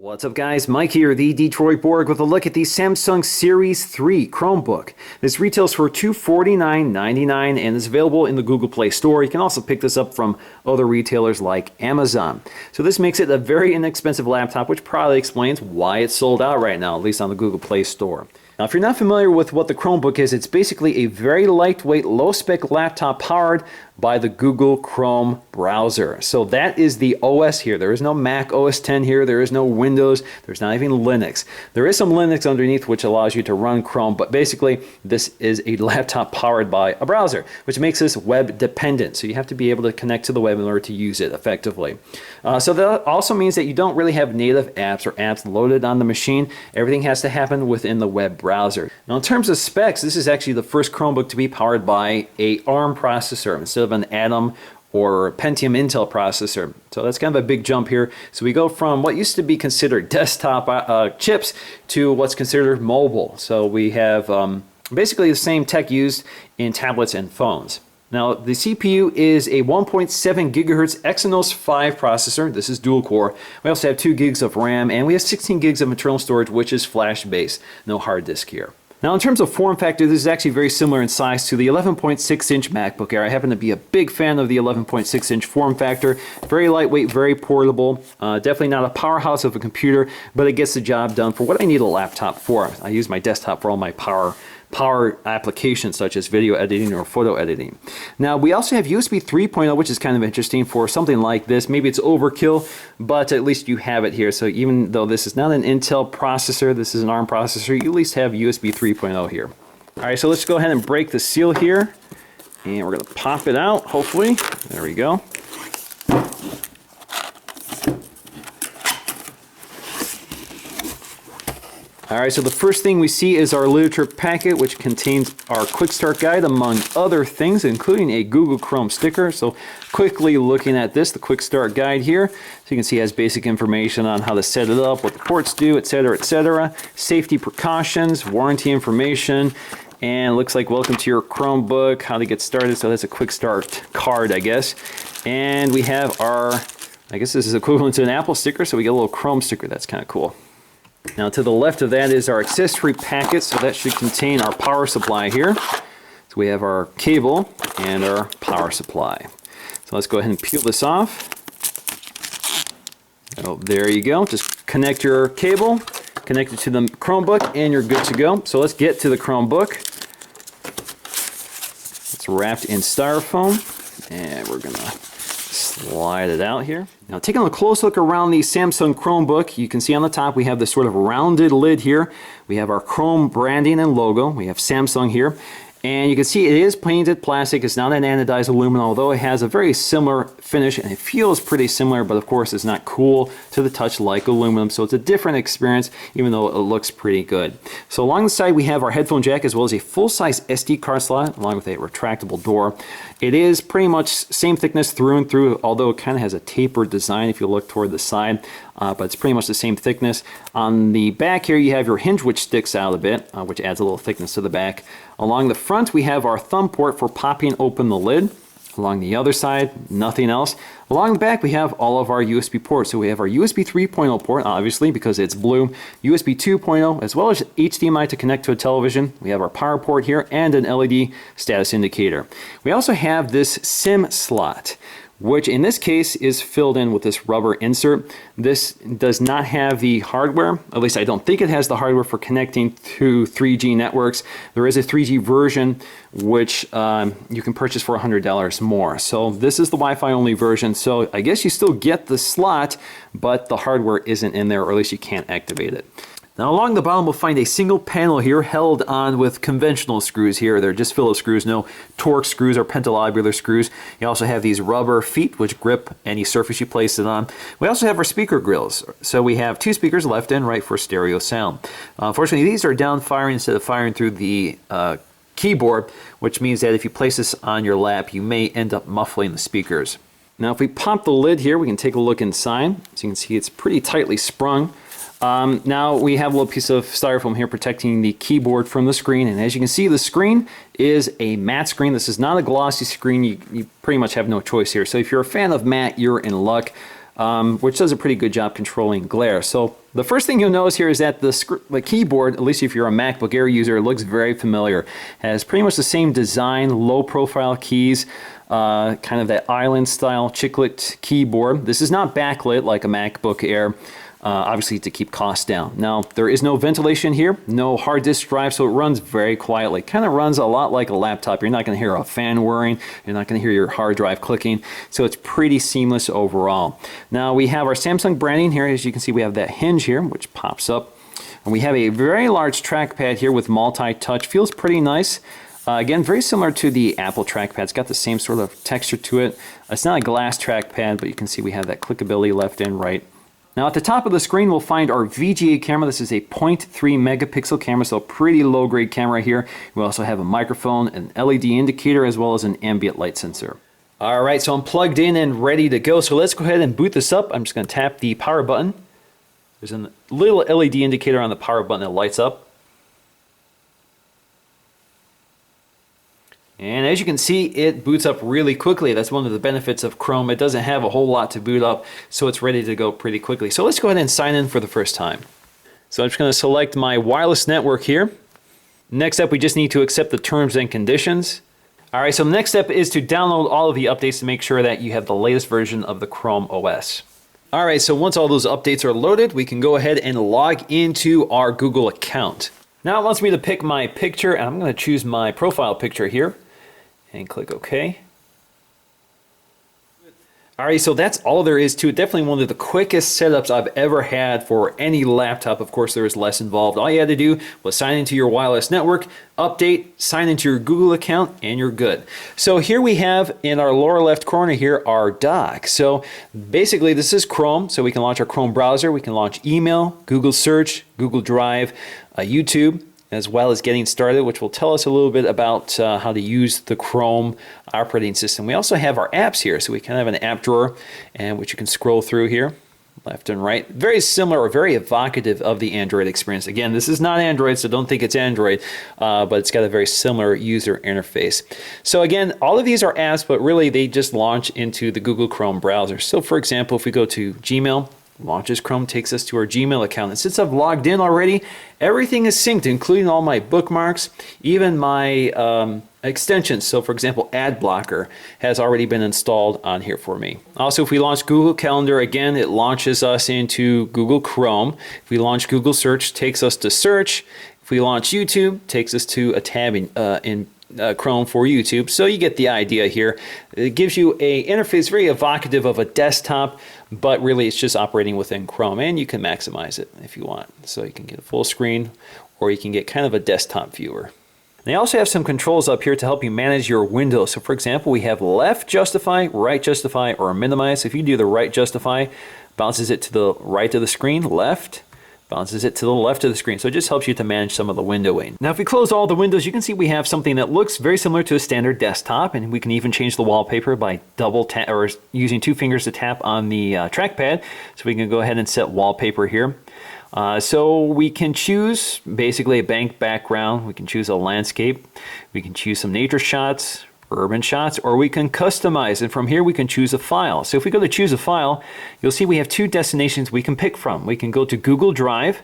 What's up guys, Mike here, the Detroit Borg, with a look at the Samsung Series 3 Chromebook. This retails for $249.99 and is available in the Google Play Store. You can also pick this up from other retailers like Amazon. So this makes it a very inexpensive laptop, which probably explains why it's sold out right now, at least on the Google Play Store. Now, if you're not familiar with what the Chromebook is, it's basically a very lightweight, low-spec laptop powered by the Google Chrome browser. So that is the OS here. There is no Mac OS X here. There is no Windows. There's not even Linux. There is some Linux underneath which allows you to run Chrome, but basically this is a laptop powered by a browser, which makes this web dependent. So you have to be able to connect to the web in order to use it effectively. So that also means that you don't really have native apps or apps loaded on the machine. Everything has to happen within the web browser. Now, in terms of specs, this is actually the first Chromebook to be powered by a ARM processor instead of an Atom or Pentium Intel processor. So that's kind of a big jump here. So we go from what used to be considered desktop chips to what's considered mobile. So we have basically the same tech used in tablets and phones. Now, the CPU is a 1.7 gigahertz Exynos 5 processor. This is dual core. We also have 2 gigs of RAM, and we have 16 gigs of internal storage, which is flash-based. No hard disk here. Now, in terms of form factor, this is actually very similar in size to the 11.6-inch MacBook Air. I happen to be a big fan of the 11.6-inch form factor. Very lightweight, very portable. Definitely not a powerhouse of a computer, but it gets the job done for what I need a laptop for. I use my desktop for all my power applications such as video editing or photo editing. Now, we also have USB 3.0, which is kind of interesting for something like this. Maybe it's overkill, but at least you have it here. So even though this is not an Intel processor, this is an ARM processor, you at least have USB 3.0 here. All right, so let's go ahead and break the seal here, and we're gonna pop it out, hopefully. There we go. Alright, so the first thing we see is our literature packet, which contains our quick start guide among other things, including a Google Chrome sticker. So quickly looking at this, the quick start guide here, so you can see it has basic information on how to set it up, what the ports do, etc., etc. Safety precautions, warranty information, and it looks like welcome to your Chromebook, how to get started. So that's a quick start card, I guess. And we have our, I guess this is equivalent to an Apple sticker, so we get a little Chrome sticker. That's kind of cool. Now, to the left of that is our accessory packet, so that should contain our power supply here. So we have our cable and our power supply. So let's go ahead and peel this off. Oh, there you go. Just connect your cable, connect it to the Chromebook, and you're good to go. So let's get to the Chromebook. It's wrapped in styrofoam, and we're going to slide it out here. Now, taking a close look around the Samsung Chromebook, you can see on the top we have this sort of rounded lid here. We have our Chrome branding and logo. We have Samsung here. And you can see it is painted plastic. It's not an anodized aluminum, although it has a very similar finish and it feels pretty similar, but of course it's not cool to the touch like aluminum, so it's a different experience, even though it looks pretty good. So along the side we have our headphone jack as well as a full-size SD card slot along with a retractable door. It is pretty much same thickness through and through, although it kind of has a tapered design if you look toward the side. But it's pretty much the same thickness. On the back here, you have your hinge, which sticks out a bit, which adds a little thickness to the back. Along the front, we have our thumb port for popping open the lid. Along the other side, nothing else. Along the back, we have all of our USB ports. So we have our USB 3.0 port, obviously, because it's blue, USB 2.0, as well as HDMI to connect to a television. We have our power port here and an LED status indicator. We also have this SIM slot, which in this case is filled in with this rubber insert. This does not have the hardware, at least I don't think it has the hardware for connecting to 3G networks. There is a 3G version which you can purchase for $100 more. So this is the Wi-Fi only version, so I guess you still get the slot, but the hardware isn't in there, or at least you can't activate it. Now, along the bottom, we'll find a single panel here held on with conventional screws here. They're just Phillips screws, no Torx screws or pentalobular screws. You also have these rubber feet which grip any surface you place it on. We also have our speaker grills. So we have 2 speakers, left and right, for stereo sound. Unfortunately, these are down firing instead of firing through the keyboard, which means that if you place this on your lap, you may end up muffling the speakers. Now, if we pop the lid here, we can take a look inside. So you can see it's pretty tightly sprung. Now we have a little piece of styrofoam here protecting the keyboard from the screen, and as you can see, the screen is a matte screen. This is not a glossy screen. You pretty much have no choice here. So if you're a fan of matte, you're in luck. which does a pretty good job controlling glare. So the first thing you'll notice here is that the keyboard, at least if you're a MacBook Air user, looks very familiar. It has pretty much the same design, low profile keys, kind of that island style chiclet keyboard. This is not backlit like a MacBook Air, obviously to keep costs down. Now, there is no ventilation here, no hard disk drive, so it runs very quietly. Kind of runs a lot like a laptop. You're not going to hear a fan whirring, you're not going to hear your hard drive clicking, so it's pretty seamless overall. Now, we have our Samsung branding here. As you can see, we have that hinge here, which pops up. And we have a very large trackpad here with multi-touch. Feels pretty nice. Again, very similar to the Apple trackpad. It's got the same sort of texture to it. It's not a glass trackpad, but you can see we have that clickability left and right. Now at the top of the screen, we'll find our VGA camera. This is a 0.3 megapixel camera, so pretty low grade camera here. We also have a microphone, an LED indicator, as well as an ambient light sensor. All right, so I'm plugged in and ready to go. So let's go ahead and boot this up. I'm just gonna tap the power button. There's a little LED indicator on the power button that lights up. And as you can see, it boots up really quickly. That's one of the benefits of Chrome. It doesn't have a whole lot to boot up, so it's ready to go pretty quickly. So let's go ahead and sign in for the first time. So I'm just going to select my wireless network here. Next up, we just need to accept the terms and conditions. All right, so the next step is to download all of the updates to make sure that you have the latest version of the Chrome OS. All right, so once all those updates are loaded, we can go ahead and log into our Google account. Now it wants me to pick my picture, and I'm going to choose my profile picture here. And click OK. Alright, so that's all there is to it. Definitely one of the quickest setups I've ever had for any laptop. Of course, there is less involved. All you had to do was sign into your wireless network, update, sign into your Google account, and you're good. So here we have in our lower left corner here our dock. So basically this is Chrome, so we can launch our Chrome browser, we can launch email, Google Search, Google Drive, YouTube, as well as getting started, which will tell us a little bit about how to use the Chrome operating system. We also have our apps here, so we can have an app drawer, and which you can scroll through here, left and right. Very similar or very evocative of the Android experience. Again, this is not Android, so don't think it's Android, but it's got a very similar user interface. So again, all of these are apps, but really they just launch into the Google Chrome browser. So for example, if we go to Gmail, launches Chrome, takes us to our Gmail account. And since I've logged in already, everything is synced, including all my bookmarks, even my extensions. So for example, Ad Blocker has already been installed on here for me. Also, if we launch Google Calendar, again, it launches us into Google Chrome. If we launch Google Search, takes us to Search. If we launch YouTube, takes us to a tab in Chrome for YouTube. So you get the idea here. It gives you a interface very evocative of a desktop, but really it's just operating within Chrome, and you can maximize it if you want. So you can get a full screen, or you can get kind of a desktop viewer. They also have some controls up here to help you manage your windows. So for example, we have left justify, right justify, or minimize. If you do the right justify, bounces it to the right of the screen, left bounces it to the left of the screen. So it just helps you to manage some of the windowing. Now, if we close all the windows, you can see we have something that looks very similar to a standard desktop, and we can even change the wallpaper by double tap or using two fingers to tap on the trackpad. So we can go ahead and set wallpaper here. So we can choose basically a bank background. We can choose a landscape. We can choose some nature shots, urban shots, or we can customize, and from here we can choose a file. So if we go to choose a file, you'll see we have two destinations we can pick from. We can go to Google Drive,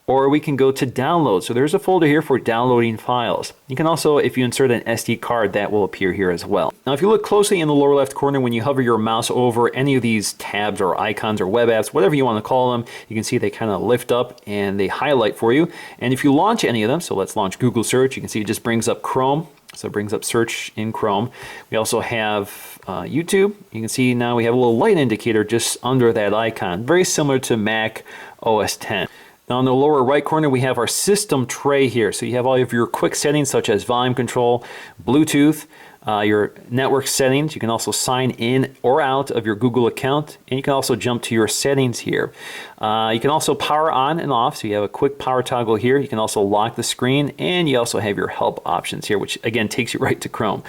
or we can go to download. So there's a folder here for downloading files. You can also, if you insert an SD card, that will appear here as well. Now if you look closely in the lower left corner, when you hover your mouse over any of these tabs or icons or web apps, whatever you want to call them, you can see they kind of lift up and they highlight for you. And if you launch any of them, so let's launch Google Search, you can see it just brings up Chrome. So it brings up search in Chrome. We also have YouTube. You can see now we have a little light indicator just under that icon, very similar to Mac OS X. Now in the lower right corner, we have our system tray here. So you have all of your quick settings such as volume control, Bluetooth, your network settings. You can also sign in or out of your Google account, and you can also jump to your settings here. You can also power on and off, so you have a quick power toggle here. You can also lock the screen, and you also have your help options here, which again takes you right to Chrome.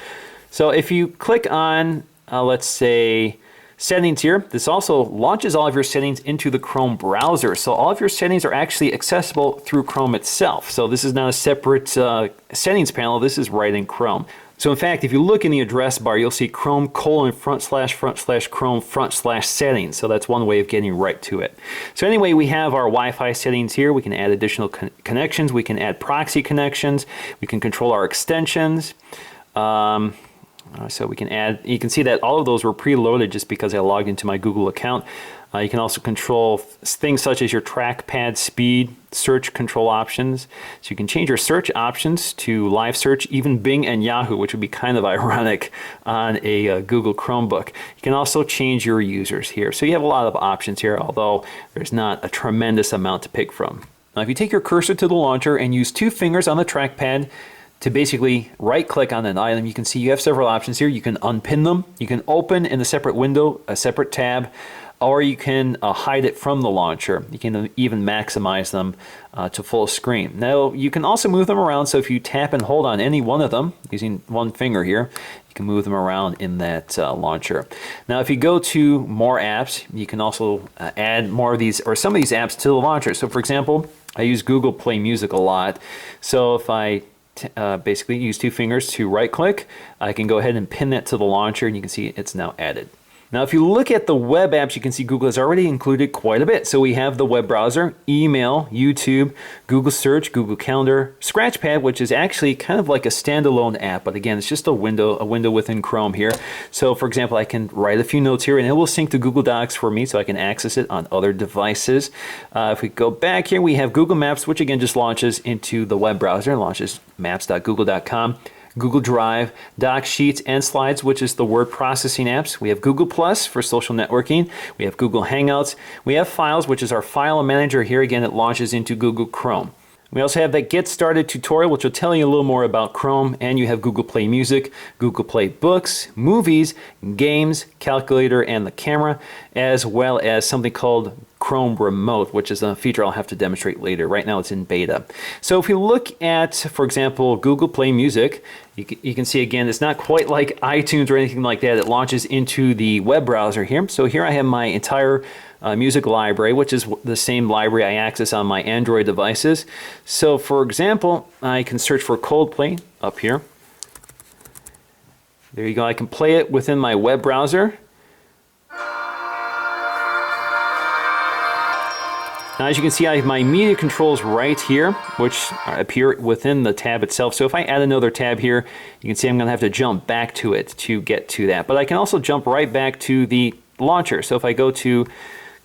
So if you click on, let's say, settings here, this also launches all of your settings into the Chrome browser. So all of your settings are actually accessible through Chrome itself. So this is not a separate settings panel, this is right in Chrome. So in fact, if you look in the address bar, you'll see Chrome : // Chrome / settings. So that's one way of getting right to it. So anyway, we have our Wi-Fi settings here. We can add additional connections. We can add proxy connections. We can control our extensions. So we can add, you can see that all of those were preloaded just because I logged into my Google account. You can also control things such as your trackpad speed, search control options. So you can change your search options to live search, even Bing and Yahoo, which would be kind of ironic on a Google Chromebook. You can also change your users here. So you have a lot of options here, although there's not a tremendous amount to pick from. Now, if you take your cursor to the launcher and use 2 fingers on the trackpad to basically right-click on an item, you can see you have several options here. You can unpin them, you can open in a separate window, a separate tab, or you can hide it from the launcher. You can even maximize them to full screen. Now, you can also move them around, so if you tap and hold on any one of them, using 1 finger here, you can move them around in that launcher. Now, if you go to more apps, you can also add more of these, or some of these apps to the launcher. So for example, I use Google Play Music a lot. So if I basically use 2 fingers to right click, I can go ahead and pin that to the launcher, and you can see it's now added. Now, if you look at the web apps, you can see Google has already included quite a bit. So we have the web browser, email, YouTube, Google Search, Google Calendar, Scratchpad, which is actually kind of like a standalone app, but again, it's just a window within Chrome here. So for example, I can write a few notes here and it will sync to Google Docs for me so I can access it on other devices. If we go back here, we have Google Maps, which again just launches into the web browser, launches maps.google.com. Google Drive, Docs, Sheets, and Slides, which is the word processing apps. We have Google Plus for social networking. We have Google Hangouts. We have Files, which is our file manager here. Again, it launches into Google Chrome. We also have that Get Started tutorial, which will tell you a little more about Chrome, and you have Google Play Music, Google Play Books, Movies, Games, Calculator, and the camera, as well as something called Chrome Remote, which is a feature I'll have to demonstrate later. Right now it's in beta. So if we look at, for example, Google Play Music, you can see again, it's not quite like iTunes or anything like that. It launches into the web browser here. So here I have my entire music library, which is the same library I access on my Android devices. So for example, I can search for Coldplay up here. There you go. I can play it within my web browser. Now, as you can see, I have my media controls right here, which appear within the tab itself. So if I add another tab here, you can see I'm going to have to jump back to it to get to that. But I can also jump right back to the launcher. So if I go to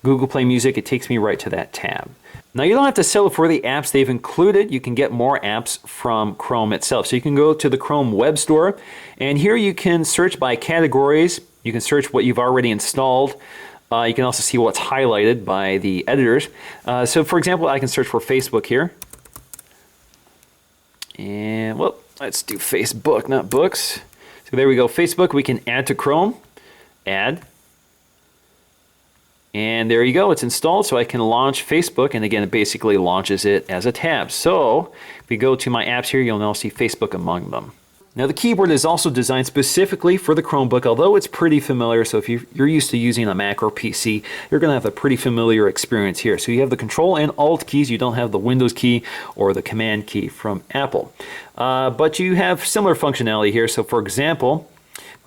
Google Play Music, it takes me right to that tab. Now, you don't have to settle for the apps they've included. You can get more apps from Chrome itself. So you can go to the Chrome Web Store, and here you can search by categories. You can search what you've already installed. You can also see what's highlighted by the editors. So for example, I can search for Facebook here. And well, let's do Facebook, not books. So there we go, Facebook. We can add to Chrome, add. And there you go, it's installed, so I can launch Facebook, and again, it basically launches it as a tab. So if we go to my apps here, you'll now see Facebook among them. Now, the keyboard is also designed specifically for the Chromebook, although it's pretty familiar. So if you're used to using a Mac or PC, you're going to have a pretty familiar experience here. So you have the Control and Alt keys. You don't have the Windows key or the Command key from Apple. But you have similar functionality here. So for example,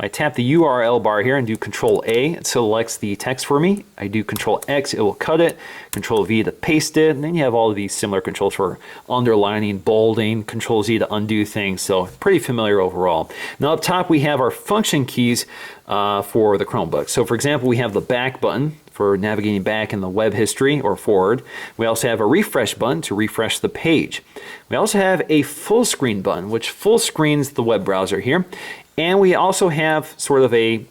I tap the URL bar here and do Control A, it selects the text for me. I do Control X, it will cut it. Control V to paste it. And then you have all of these similar controls for underlining, bolding, Control Z to undo things. So pretty familiar overall. Now up top we have our function keys for the Chromebook. So for example, we have the back button for navigating back in the web history or forward. We also have a refresh button to refresh the page. We also have a full screen button, which full screens the web browser here. And we also have sort of a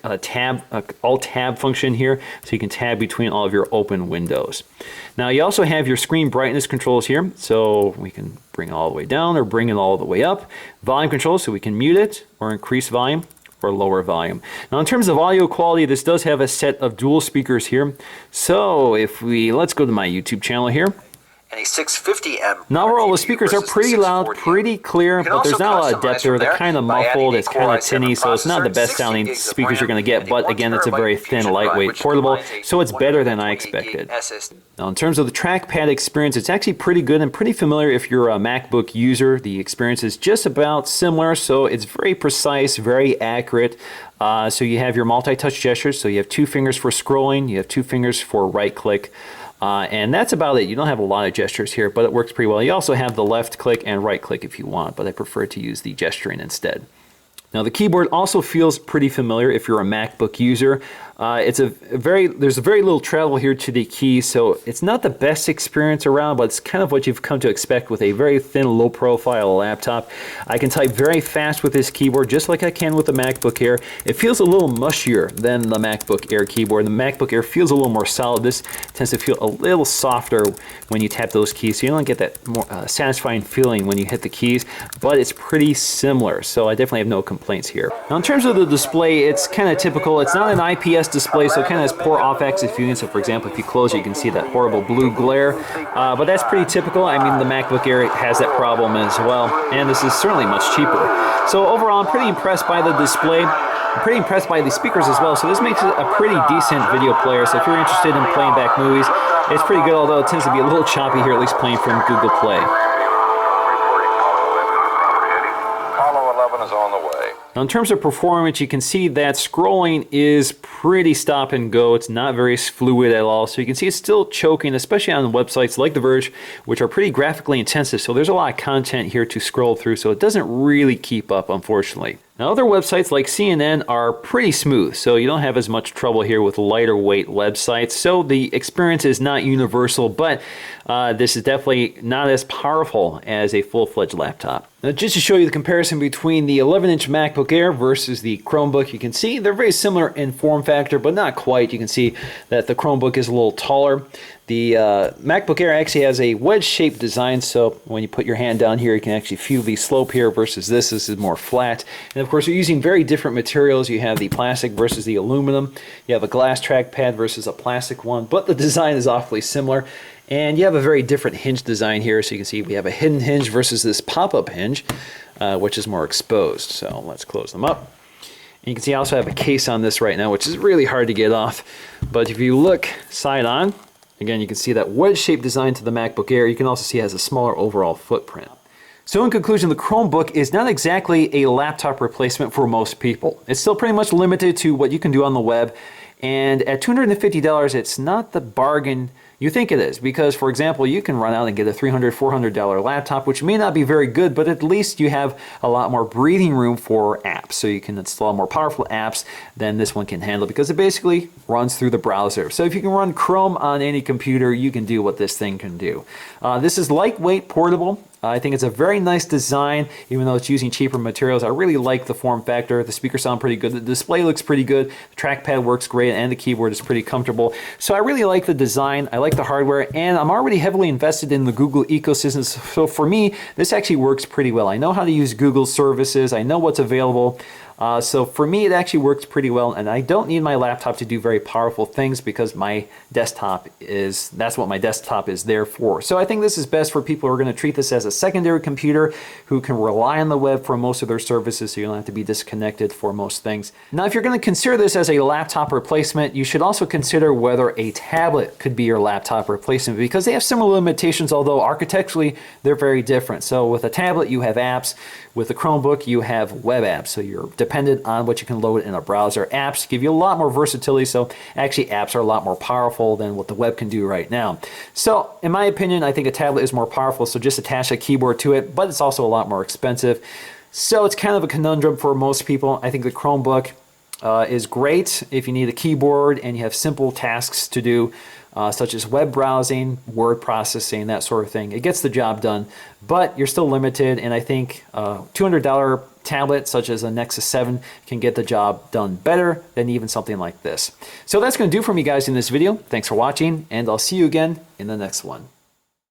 alt-tab function here, so you can tab between all of your open windows. Now, you also have your screen brightness controls here, so we can bring it all the way down or bring it all the way up. Volume controls, so we can mute it or increase volume or lower volume. Now, in terms of audio quality, this does have a set of dual speakers here. So if let's go to my YouTube channel here. and a 650M. Now overall, the speakers are pretty loud, pretty clear, but there's not a lot of depth there. They're kind of muffled, it's kind of tinny, so it's not the best sounding speakers you're going to get, but again, it's a very thin, lightweight, portable, so it's better than I expected. Now in terms of the trackpad experience, it's actually pretty good and pretty familiar if you're a MacBook user. The experience is just about similar, so it's very precise, very accurate. So you have your multi-touch gestures, so you have 2 fingers for scrolling, you have 2 fingers for right-click, and that's about it. You don't have a lot of gestures here, but it works pretty well. You also have the left click and right click if you want, but I prefer to use the gesturing instead. Now the keyboard also feels pretty familiar if you're a MacBook user. There's a very little travel here to the keys, so it's not the best experience around, but it's kind of what you've come to expect with a very thin, low-profile laptop. I can type very fast with this keyboard, just like I can with the MacBook Air. It feels a little mushier than the MacBook Air keyboard. The MacBook Air feels a little more solid. This tends to feel a little softer when you tap those keys, so you don't get that more satisfying feeling when you hit the keys, but it's pretty similar, so I definitely have no complaints here. Now in terms of the display, it's kind of typical. It's not an IPS display, so it kind of has poor off-axis viewing. So for example, if you close it, you can see that horrible blue glare, but that's pretty typical. I mean, the MacBook Air has that problem as well, and this is certainly much cheaper. So overall, I'm pretty impressed by the display. I'm pretty impressed by the speakers as well, so this makes it a pretty decent video player. So if you're interested in playing back movies, it's pretty good, although it tends to be a little choppy here, at least playing from Google Play. Now in terms of performance, you can see that scrolling is pretty stop and go. It's not very fluid at all. So you can see it's still choking, especially on websites like The Verge, which are pretty graphically intensive. So there's a lot of content here to scroll through. So it doesn't really keep up, unfortunately. Now other websites like CNN are pretty smooth, so you don't have as much trouble here with lighter weight websites. So the experience is not universal, but this is definitely not as powerful as a full-fledged laptop. Now just to show you the comparison between the 11-inch MacBook Air versus the Chromebook, you can see they're very similar in form factor, but not quite. You can see that the Chromebook is a little taller. The MacBook Air actually has a wedge-shaped design, so when you put your hand down here, you can actually feel the slope here versus this. This is more flat. And of course, you're using very different materials. You have the plastic versus the aluminum. You have a glass trackpad versus a plastic one, but the design is awfully similar. And you have a very different hinge design here. So you can see we have a hidden hinge versus this pop-up hinge, which is more exposed. So let's close them up. And you can see I also have a case on this right now, which is really hard to get off. But if you look side on, again, you can see that wedge-shaped design to the MacBook Air. You can also see it has a smaller overall footprint. So in conclusion, the Chromebook is not exactly a laptop replacement for most people. It's still pretty much limited to what you can do on the web. And at $250, it's not the bargain you think it is, because for example, you can run out and get a $300, $400 laptop, which may not be very good, but at least you have a lot more breathing room for apps. So you can install more powerful apps than this one can handle, because it basically runs through the browser. So if you can run Chrome on any computer, you can do what this thing can do. This is lightweight, portable. I think it's a very nice design, even though it's using cheaper materials. I really like the form factor. The speakers sound pretty good. The display looks pretty good. The trackpad works great, and the keyboard is pretty comfortable. So I really like the design. I like the hardware, and I'm already heavily invested in the Google ecosystem. So for me, this actually works pretty well. I know how to use Google services. I know what's available. So for me, it actually works pretty well, and I don't need my laptop to do very powerful things, because my desktop that's what my desktop is there for. So I think this is best for people who are going to treat this as a secondary computer, who can rely on the web for most of their services, so you don't have to be disconnected for most things. Now, if you're going to consider this as a laptop replacement, you should also consider whether a tablet could be your laptop replacement, because they have similar limitations, although architecturally they're very different. So with a tablet, you have apps. With a Chromebook, you have web apps, so you're dependent on what you can load in a browser. Apps give you a lot more versatility, so actually apps are a lot more powerful than what the web can do right now. So in my opinion, I think a tablet is more powerful, so just attach a keyboard to it, but it's also a lot more expensive. So it's kind of a conundrum for most people. I think the Chromebook is great if you need a keyboard and you have simple tasks to do, such as web browsing, word processing, that sort of thing. It gets the job done, but you're still limited, and I think a $200 tablet such as a Nexus 7 can get the job done better than even something like this. So that's going to do for me, guys, in this video. Thanks for watching, and I'll see you again in the next one.